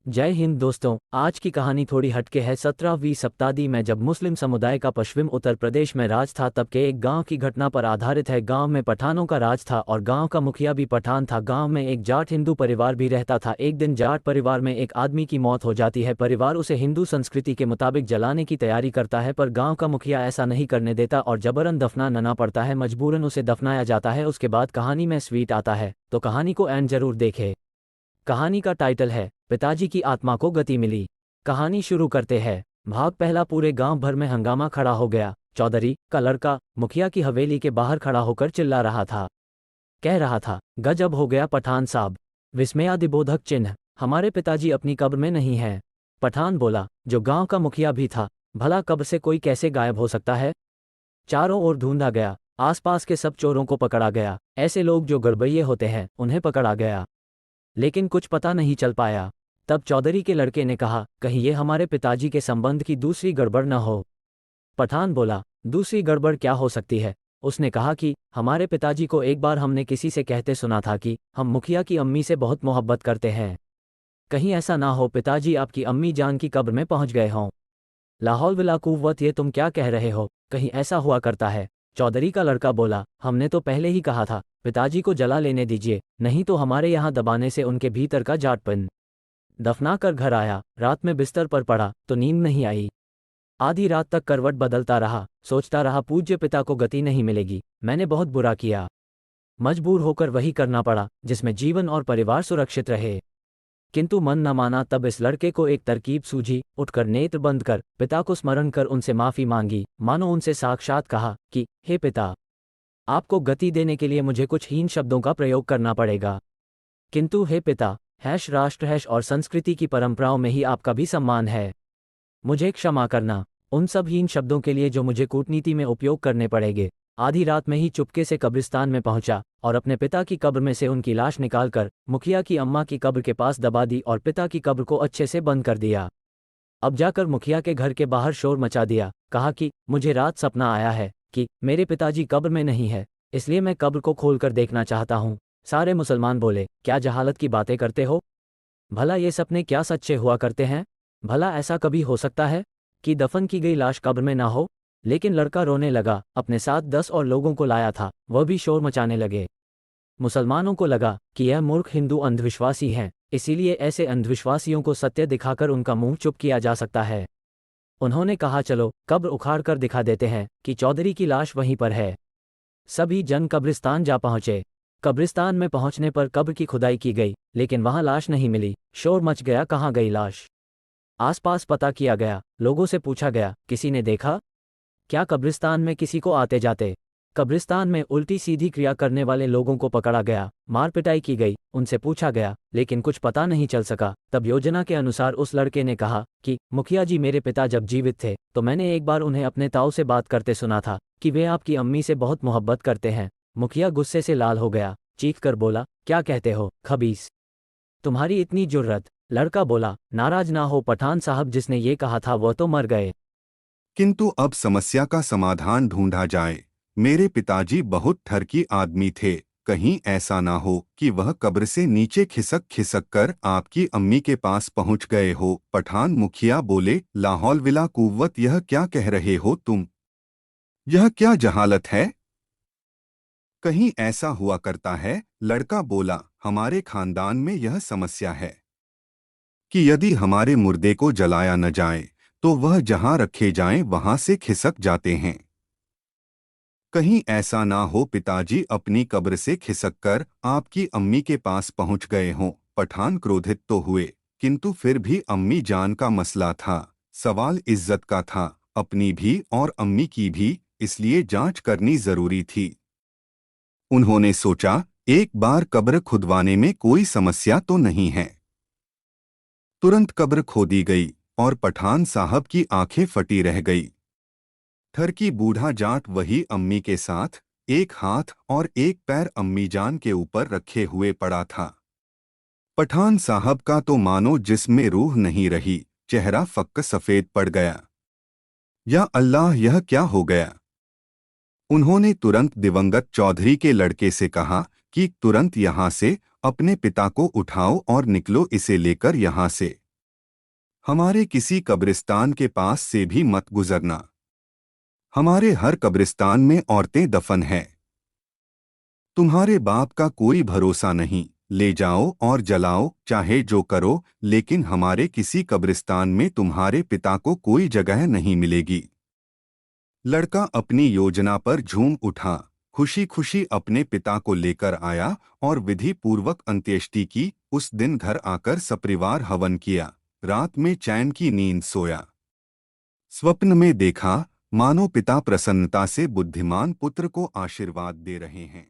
जय हिंद दोस्तों। आज की कहानी थोड़ी हटके है। 17वीं शताब्दी में जब मुस्लिम समुदाय का पश्चिम उत्तर प्रदेश में राज था, तब के एक गांव की घटना पर आधारित है। गांव में पठानों का राज था और गांव का मुखिया भी पठान था। गांव में एक जाट हिंदू परिवार भी रहता था। एक दिन जाट परिवार में एक आदमी की मौत हो जाती है। परिवार उसे हिंदू संस्कृति के मुताबिक जलाने की तैयारी करता है, पर गाँव का मुखिया ऐसा नहीं करने देता और जबरन दफनाना पड़ता है। मजबूरन उसे दफनाया जाता है। उसके बाद कहानी में स्वीट आता है, तो कहानी को एंड जरूर देखे। कहानी का टाइटल है पिताजी की आत्मा को गति मिली। कहानी शुरू करते हैं। भाग पहला। पूरे गांव भर में हंगामा खड़ा हो गया। चौधरी का लड़का मुखिया की हवेली के बाहर खड़ा होकर चिल्ला रहा था, कह रहा था, गजब हो गया पठान साहब, विस्मयादिबोधक चिन्ह, हमारे पिताजी अपनी कब्र में नहीं है। पठान बोला, जो गांव का मुखिया भी था, भला कब्र से कोई कैसे गायब हो सकता है। चारों ओर ढूंढा गया। आसपास के सब चोरों को पकड़ा गया। ऐसे लोग जो गड़बड़िए होते हैं, उन्हें पकड़ा गया, लेकिन कुछ पता नहीं चल पाया। तब चौधरी के लड़के ने कहा, कहीं ये हमारे पिताजी के संबंध की दूसरी गड़बड़ न हो। पठान बोला, दूसरी गड़बड़ क्या हो सकती है। उसने कहा कि हमारे पिताजी को एक बार हमने किसी से कहते सुना था कि हम मुखिया की अम्मी से बहुत मोहब्बत करते हैं। कहीं ऐसा ना हो पिताजी आपकी अम्मी जान की कब्र में पहुंच गए हों। लाहौल विला कुव्वत, ये तुम क्या कह रहे हो, कहीं ऐसा हुआ करता है। चौधरी का लड़का बोला, हमने तो पहले ही कहा था, पिताजी को जला लेने दीजिए, नहीं तो हमारे यहाँ दबाने से उनके भीतर का जाटपन। दफना कर घर आया। रात में बिस्तर पर पड़ा तो नींद नहीं आई। आधी रात तक करवट बदलता रहा, सोचता रहा पूज्य पिता को गति नहीं मिलेगी, मैंने बहुत बुरा किया। मजबूर होकर वही करना पड़ा जिसमें जीवन और परिवार सुरक्षित रहे। किंतु मन न माना। तब इस लड़के को एक तरकीब सूझी। उठकर नेत्र बंद कर पिता को स्मरण कर उनसे माफी मांगी, मानो उनसे साक्षात कहा कि हे पिता, आपको गति देने के लिए मुझे कुछ हीन शब्दों का प्रयोग करना पड़ेगा, किंतु हे पिता, हैश राष्ट्र हैश और संस्कृति की परंपराओं में ही आपका भी सम्मान है, मुझे क्षमा करना उन सब हीन शब्दों के लिए जो मुझे कूटनीति में उपयोग करने पड़ेंगे। आधी रात में ही चुपके से कब्रिस्तान में पहुंचा और अपने पिता की कब्र में से उनकी लाश निकालकर मुखिया की अम्मा की कब्र के पास दबा दी और पिता की कब्र को अच्छे से बंद कर दिया। अब जाकर मुखिया के घर के बाहर शोर मचा दिया। कहा कि मुझे रात सपना आया है कि मेरे पिताजी कब्र में नहीं है, इसलिए मैं कब्र को खोलकर देखना चाहता हूँ। सारे मुसलमान बोले, क्या जहालत की बातें करते हो, भला ये सपने क्या सच्चे हुआ करते हैं। भला ऐसा कभी हो सकता है कि दफन की गई लाश कब्र में ना हो। लेकिन लड़का रोने लगा। अपने साथ 10 और लोगों को लाया था, वह भी शोर मचाने लगे। मुसलमानों को लगा कि यह मूर्ख हिंदू अंधविश्वासी हैं, इसीलिए ऐसे अंधविश्वासियों को सत्य दिखाकर उनका मुंह चुप किया जा सकता है। उन्होंने कहा, चलो कब्र उखाड़ कर दिखा देते हैं कि चौधरी की लाश वहीं पर है। सभी जन कब्रिस्तान जा पहुंचे। कब्रिस्तान में पहुंचने पर कब्र की खुदाई की गई, लेकिन वहां लाश नहीं मिली। शोर मच गया, कहाँ गई लाश। आसपास पता किया गया, लोगों से पूछा गया, किसी ने देखा क्या कब्रिस्तान में किसी को आते जाते। कब्रिस्तान में उल्टी सीधी क्रिया करने वाले लोगों को पकड़ा गया, मार पिटाई की गई, उनसे पूछा गया, लेकिन कुछ पता नहीं चल सका। तब योजना के अनुसार उस लड़के ने कहा कि मुखिया जी, मेरे पिता जब जीवित थे तो मैंने एक बार उन्हें अपने ताऊ से बात करते सुना था कि वे आपकी अम्मी से बहुत मोहब्बत करते हैं। मुखिया गुस्से से लाल हो गया, चीख कर बोला, क्या कहते हो खबीस, तुम्हारी इतनी जुर्रत। लड़का बोला, नाराज ना हो पठान साहब, जिसने ये कहा था वह तो मर गए, किंतु अब समस्या का समाधान ढूंढा जाए। मेरे पिताजी बहुत ठरकी आदमी थे, कहीं ऐसा ना हो कि वह कब्र से नीचे खिसक खिसक कर आपकी अम्मी के पास पहुंच गए हो। पठान मुखिया बोले, लाहौल विला कुव्वत, यह क्या कह रहे हो तुम, यह क्या जहालत है, कहीं ऐसा हुआ करता है। लड़का बोला, हमारे खानदान में यह समस्या है कि यदि हमारे मुर्दे को जलाया न जाए तो वह जहां रखे जाएं वहां से खिसक जाते हैं। कहीं ऐसा ना हो पिताजी अपनी कब्र से खिसककर आपकी अम्मी के पास पहुंच गए हों। पठान क्रोधित तो हुए, किंतु फिर भी अम्मी जान का मसला था, सवाल इज्जत का था, अपनी भी और अम्मी की भी, इसलिए जांच करनी जरूरी थी। उन्होंने सोचा, एक बार कब्र खुदवाने में कोई समस्या तो नहीं है। तुरंत कब्र खोदी गई और पठान साहब की आंखें फटी रह गई। ठरकी बूढ़ा जाट वही अम्मी के साथ एक हाथ और एक पैर अम्मी जान के ऊपर रखे हुए पड़ा था। पठान साहब का तो मानो जिस्म में रूह नहीं रही, चेहरा फक्क सफेद पड़ गया। या अल्लाह, यह क्या हो गया। उन्होंने तुरंत दिवंगत चौधरी के लड़के से कहा कि तुरंत यहाँ से अपने पिता को उठाओ और निकलो, इसे लेकर यहाँ से। हमारे किसी कब्रिस्तान के पास से भी मत गुजरना। हमारे हर कब्रिस्तान में औरतें दफन हैं। तुम्हारे बाप का कोई भरोसा नहीं, ले जाओ और जलाओ, चाहे जो करो, लेकिन हमारे किसी कब्रिस्तान में तुम्हारे पिता को कोई जगह नहीं मिलेगी। लड़का अपनी योजना पर झूम उठा, खुशी खुशी अपने पिता को लेकर आया और विधि पूर्वक अंत्येष्टि की। उस दिन घर आकर सपरिवार हवन किया। रात में चैन की नींद सोया। स्वप्न में देखा, मानो पिता प्रसन्नता से बुद्धिमान पुत्र को आशीर्वाद दे रहे हैं।